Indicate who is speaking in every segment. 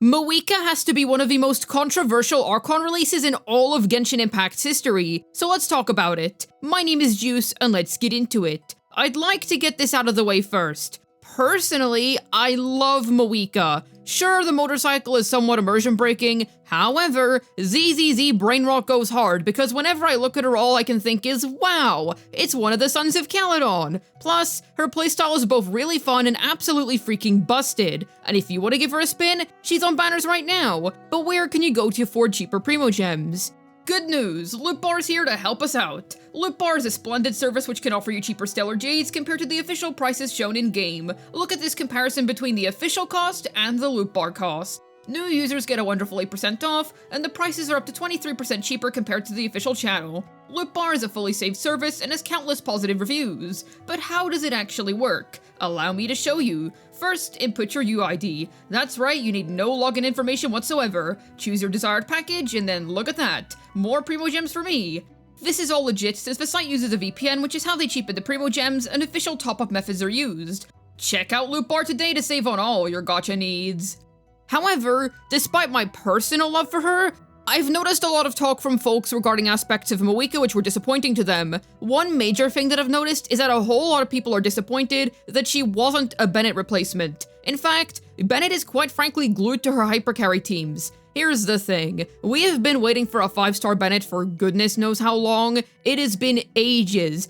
Speaker 1: Mavuika has to be one of the most controversial Archon releases in all of Genshin Impact's history, so let's talk about it. My name is Juice, and let's get into it. I'd like to get this out of the way first. Personally, I love Mavuika. Sure, the motorcycle is somewhat immersion breaking, however, ZZZ brain rot goes hard because whenever I look at her all I can think is, wow, it's one of the Sons of Caledon. Plus, her playstyle is both really fun and absolutely freaking busted, and if you want to give her a spin, she's on banners right now, but where can you go to afford cheaper Primo Gems? Good news, Loot Bar's here to help us out. Loot Bar is a splendid service which can offer you cheaper Stellar Jades compared to the official prices shown in-game. Look at this comparison between the official cost and the Loot Bar cost. New users get a wonderful 8% off, and the prices are up to 23% cheaper compared to the official channel. Loot Bar is a fully saved service and has countless positive reviews, but how does it actually work? Allow me to show you. First, input your UID. That's right, you need no login information whatsoever. Choose your desired package, and then look at that. More Primo Gems for me. This is all legit since the site uses a VPN, which is how they cheapen the Primo Gems, and official top-up methods are used. Check out Loot Bar today to save on all your gacha needs. However, despite my personal love for her, I've noticed a lot of talk from folks regarding aspects of Mavuika which were disappointing to them. One major thing that I've noticed is that a whole lot of people are disappointed that she wasn't a Bennett replacement. In fact, Bennett is quite frankly glued to her hypercarry teams. Here's the thing, we have been waiting for a 5-star Bennett for goodness knows how long. It has been ages.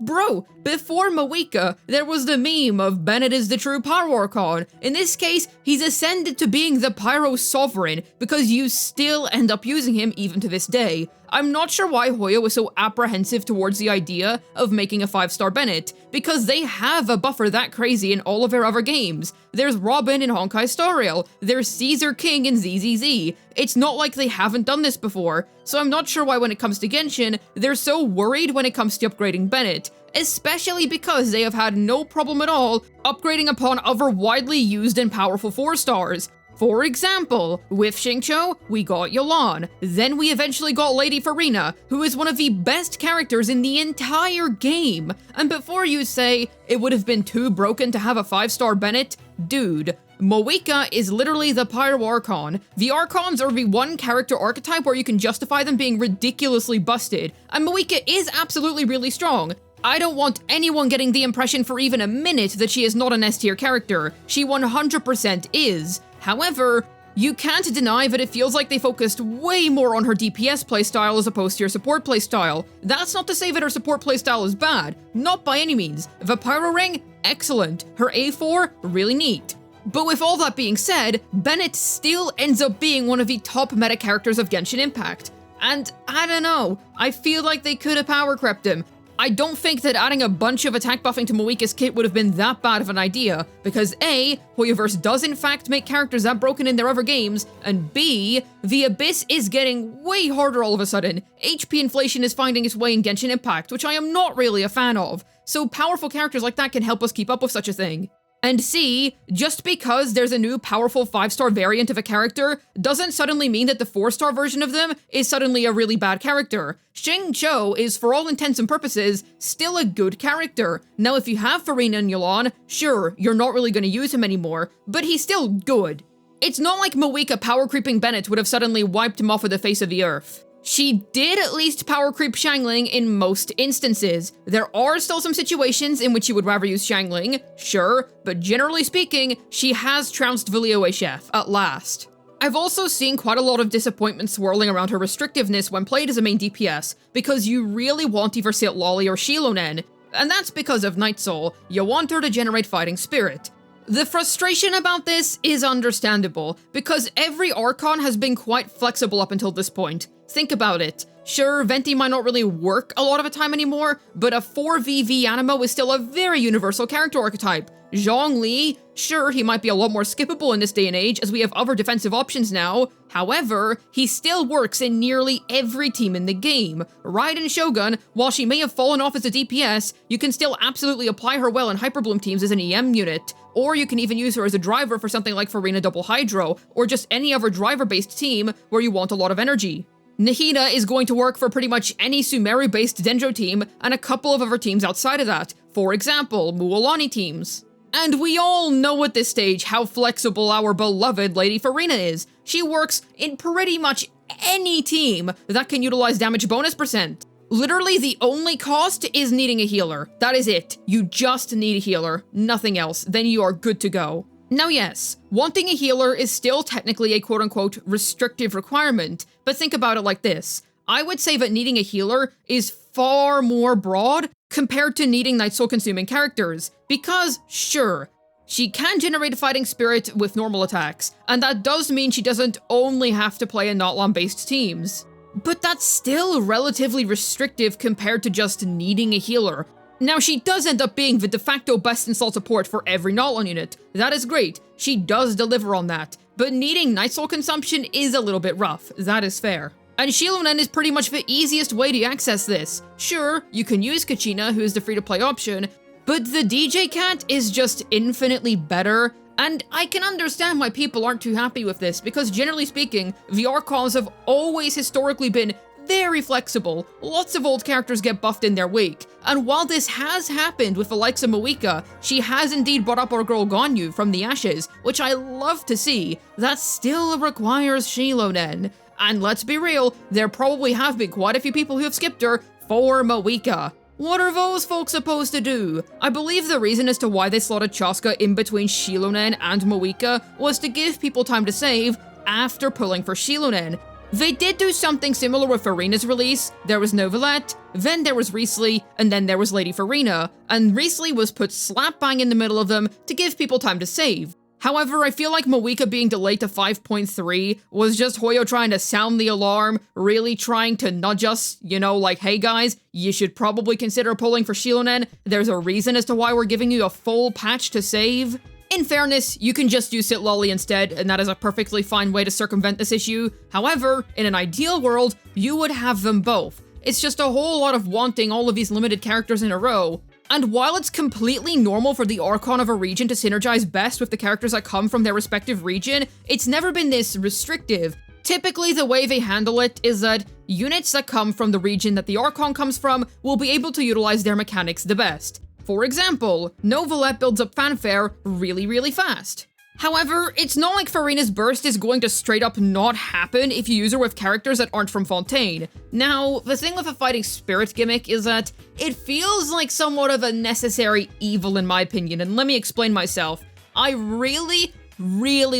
Speaker 1: Bro, before Mavuika, there was the meme of Bennett is the true Pyro Archon. In this case, he's ascended to being the Pyro Sovereign because you still end up using him even to this day. I'm not sure why Hoyo was so apprehensive towards the idea of making a 5-star Bennett, because they have a buffer that crazy in all of their other games. There's Robin in Honkai Star Rail, there's Caesar King in ZZZ. It's not like they haven't done this before, so I'm not sure why when it comes to Genshin, they're so worried when it comes to upgrading Bennett, especially because they have had no problem at all upgrading upon other widely used and powerful 4-stars. For example, with Xingqiu, we got Xilonen, then we eventually got Lady Farina, who is one of the best characters in the entire game. And before you say, it would have been too broken to have a 5-star Bennett, dude, Mavuika is literally the Pyro Archon. The Archons are the one character archetype where you can justify them being ridiculously busted, and Mavuika is absolutely really strong. I don't want anyone getting the impression for even a minute that she is not an S-tier character. She 100% is. However, you can't deny that it feels like they focused way more on her DPS playstyle as opposed to her support playstyle. That's not to say that her support playstyle is bad, not by any means. The Pyro Ring, excellent. Her A4, really neat. But with all that being said, Bennett still ends up being one of the top meta characters of Genshin Impact. And I don't know, I feel like they could have Powercrept him. I don't think that adding a bunch of attack buffing to Mavuika's kit would have been that bad of an idea, because A, Hoyoverse does in fact make characters that broken in their other games, and B, the Abyss is getting way harder all of a sudden. HP inflation is finding its way in Genshin Impact, which I am not really a fan of, so powerful characters like that can help us keep up with such a thing. And C, just because there's a new powerful 5-star variant of a character doesn't suddenly mean that the 4-star version of them is suddenly a really bad character. Xingqiu is, for all intents and purposes, still a good character. Now if you have Farina and Xilonen, sure, you're not really going to use him anymore, but he's still good. It's not like Mavuika power creeping Bennett would have suddenly wiped him off of the face of the earth. She did at least power creep Xiangling in most instances. There are still some situations in which you would rather use Xiangling, sure, but generally speaking, she has trounced the Leo chef at last. I've also seen quite a lot of disappointment swirling around her restrictiveness when played as a main DPS, because you really want either Lolly or Xilonen, and that's because of Nightsoul. You want her to generate fighting spirit. The frustration about this is understandable, because every Archon has been quite flexible up until this point. Think about it. Sure, Venti might not really work a lot of the time anymore, but a 4VV Animo is still a very universal character archetype. Zhongli, sure, he might be a lot more skippable in this day and age as we have other defensive options now. However, he still works in nearly every team in the game. Raiden Shogun, while she may have fallen off as a DPS, you can still absolutely apply her well in Hyperbloom teams as an EM unit. Or you can even use her as a driver for something like Farina Double Hydro, or just any other driver-based team where you want a lot of energy. Nahida is going to work for pretty much any Sumeru-based Dendro team and a couple of other teams outside of that, for example, Mualani teams. And we all know at this stage how flexible our beloved Lady Farina is. She works in pretty much any team that can utilize damage bonus percent. Literally the only cost is needing a healer. That is it. You just need a healer, nothing else, then you are good to go. Now yes, wanting a healer is still technically a quote-unquote restrictive requirement, but think about it like this. I would say that needing a healer is far more broad compared to needing Nightsoul consuming characters, because sure, she can generate a fighting spirit with normal attacks, and that does mean she doesn't only have to play in Notlan-based teams. But that's still relatively restrictive compared to just needing a healer. Now she does end up being the de facto best install support for every Notlan unit. That is great, she does deliver on that, but needing Nightsoul consumption is a little bit rough, that is fair. And Xilonen is pretty much the easiest way to access this. Sure, you can use Kachina, who is the free-to-play option, but the DJ Cat is just infinitely better, and I can understand why people aren't too happy with this, because generally speaking, the Archons have always historically been very flexible. Lots of old characters get buffed in their wake, and while this has happened with the likes of Mavuika, she has indeed brought up our girl Ganyu from the ashes, which I love to see. That still requires Xilonen. And let's be real, there probably have been quite a few people who have skipped her for Mavuika. What are those folks supposed to do? I believe the reason as to why they slotted Chaska in between Xilonen and Mavuika was to give people time to save after pulling for Xilonen. They did do something similar with Farina's release. There was Novelette, then there was Riesli, and then there was Lady Farina, and Riesli was put slap bang in the middle of them to give people time to save. However, I feel like Mavuika being delayed to 5.3 was just Hoyo trying to sound the alarm, really trying to nudge us, you know, like, hey guys, you should probably consider pulling for Xilonen. There's a reason as to why we're giving you a full patch to save. In fairness, you can just use Sitlolly instead, and that is a perfectly fine way to circumvent this issue. However, in an ideal world, you would have them both. It's just a whole lot of wanting all of these limited characters in a row. And while it's completely normal for the Archon of a region to synergize best with the characters that come from their respective region, it's never been this restrictive. Typically, the way they handle it is that units that come from the region that the Archon comes from will be able to utilize their mechanics the best. For example, Novelette builds up Fanfare really fast. However, it's not like Farina's burst is going to straight up not happen if you use her with characters that aren't from Fontaine. Now, the thing with a fighting spirit gimmick is that it feels like somewhat of a necessary evil in my opinion, and let me explain myself. I really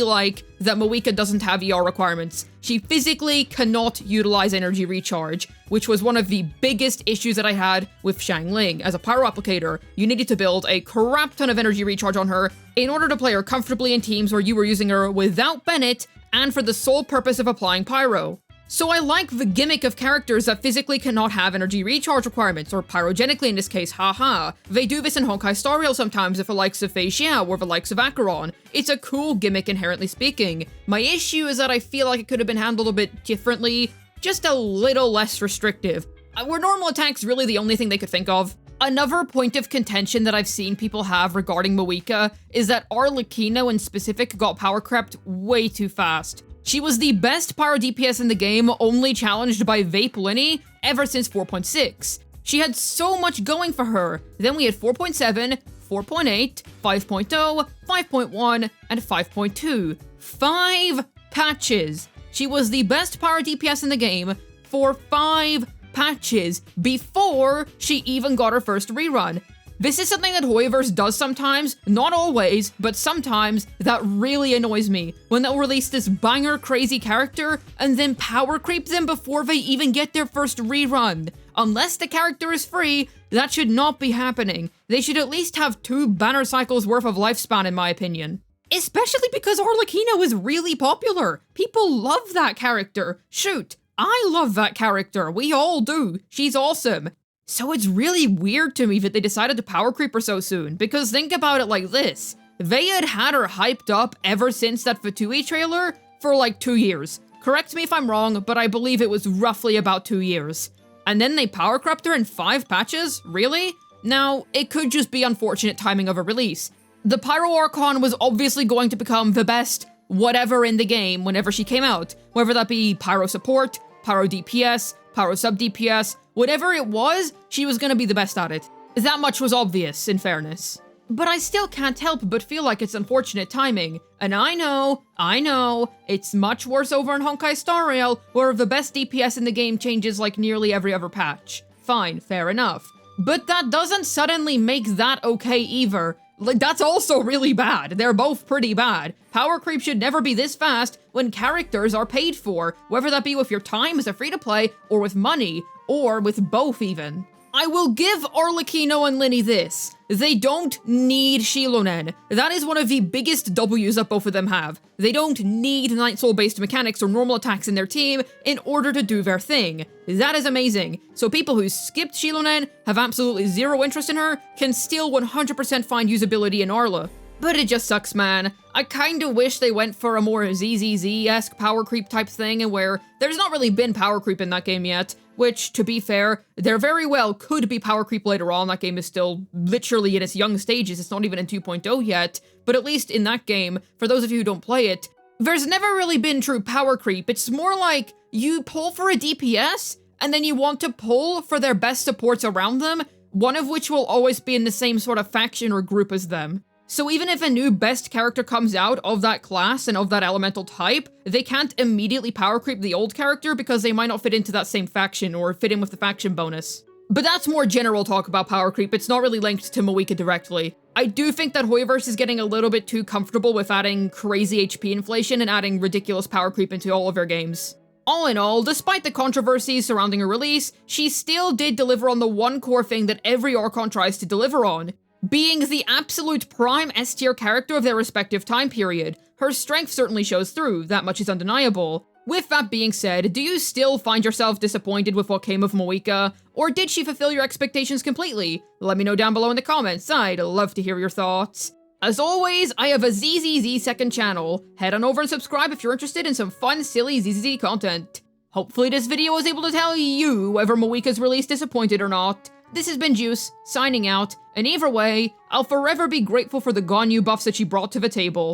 Speaker 1: like that Mavuika doesn't have ER requirements. She physically cannot utilize energy recharge, which was one of the biggest issues that I had with Xiangling. As a pyro applicator, you needed to build a crap ton of energy recharge on her in order to play her comfortably in teams where you were using her without Bennett and for the sole purpose of applying pyro. So I like the gimmick of characters that physically cannot have energy recharge requirements, or pyrogenically in this case, haha. They do this in Honkai Star Rail sometimes with the likes of Fei Xiao or the likes of Acheron. It's a cool gimmick inherently speaking. My issue is that I feel like it could have been handled a bit differently, just a little less restrictive. Were normal attacks really the only thing they could think of? Another point of contention that I've seen people have regarding Mavuika is that Arlecchino in specific got Powercrept way too fast. She was the best pyro DPS in the game, only challenged by Vape Linny ever since 4.6. She had so much going for her. Then we had 4.7, 4.8, 5.0, 5.1, and 5.2. 5 patches. She was the best pyro DPS in the game for 5 patches before she even got her first rerun. This is something that Hoyoverse does sometimes, not always, but sometimes, that really annoys me, when they'll release this banger crazy character and then power creep them before they even get their first rerun. Unless the character is free, that should not be happening. They should at least have 2 banner cycles worth of lifespan in my opinion. Especially because Arlecchino is really popular. People love that character. Shoot, I love that character. We all do. She's awesome. So it's really weird to me that they decided to power creep her so soon, because think about it like this. They had her hyped up ever since that Fatui trailer for like 2 years. Correct me if I'm wrong, but I believe it was roughly about 2 years. And then they power crept her in 5 patches? Really? Now, it could just be unfortunate timing of a release. The Pyro Archon was obviously going to become the best whatever in the game whenever she came out, whether that be Pyro Support, Pyro DPS, Pyro Sub DPS, whatever it was, she was gonna be the best at it. That much was obvious, in fairness. But I still can't help but feel like it's unfortunate timing. And I know, it's much worse over in Honkai Star Rail, where the best DPS in the game changes like nearly every other patch. Fine, fair enough. But that doesn't suddenly make that okay either. Like, that's also really bad. They're both pretty bad. Power creep should never be this fast when characters are paid for, whether that be with your time as a free-to-play, or with money, or with both even. I will give Arlecchino and Linny this. They don't need Xilonen. That is one of the biggest W's that both of them have. They don't need Nightsoul-based mechanics or normal attacks in their team in order to do their thing. That is amazing. So people who skipped Xilonen, have absolutely zero interest in her, can still 100% find usability in Arla. But it just sucks, man. I kinda wish they went for a more ZZZ-esque power creep type thing, and where there's not really been power creep in that game yet, which, to be fair, there very well could be power creep later on. That game is still literally in its young stages, it's not even in 2.0 yet, but at least in that game, for those of you who don't play it, there's never really been true power creep. It's more like, you pull for a DPS, and then you want to pull for their best supports around them, one of which will always be in the same sort of faction or group as them. So even if a new best character comes out of that class and of that elemental type, they can't immediately power creep the old character because they might not fit into that same faction or fit in with the faction bonus. But that's more general talk about power creep, it's not really linked to Mavuika directly. I do think that Hoyoverse is getting a little bit too comfortable with adding crazy HP inflation and adding ridiculous power creep into all of their games. All in all, despite the controversies surrounding her release, she still did deliver on the one core thing that every Archon tries to deliver on, being the absolute prime S-tier character of their respective time period. Her strength certainly shows through, that much is undeniable. With that being said, do you still find yourself disappointed with what came of Mavuika, or did she fulfill your expectations completely? Let me know down below in the comments, I'd love to hear your thoughts. As always, I have a ZZZ second channel. Head on over and subscribe if you're interested in some fun, silly ZZZ content. Hopefully this video was able to tell you whether Mavuika's release disappointed or not. This has been Juice, signing out, and either way, I'll forever be grateful for the Ganyu buffs that she brought to the table.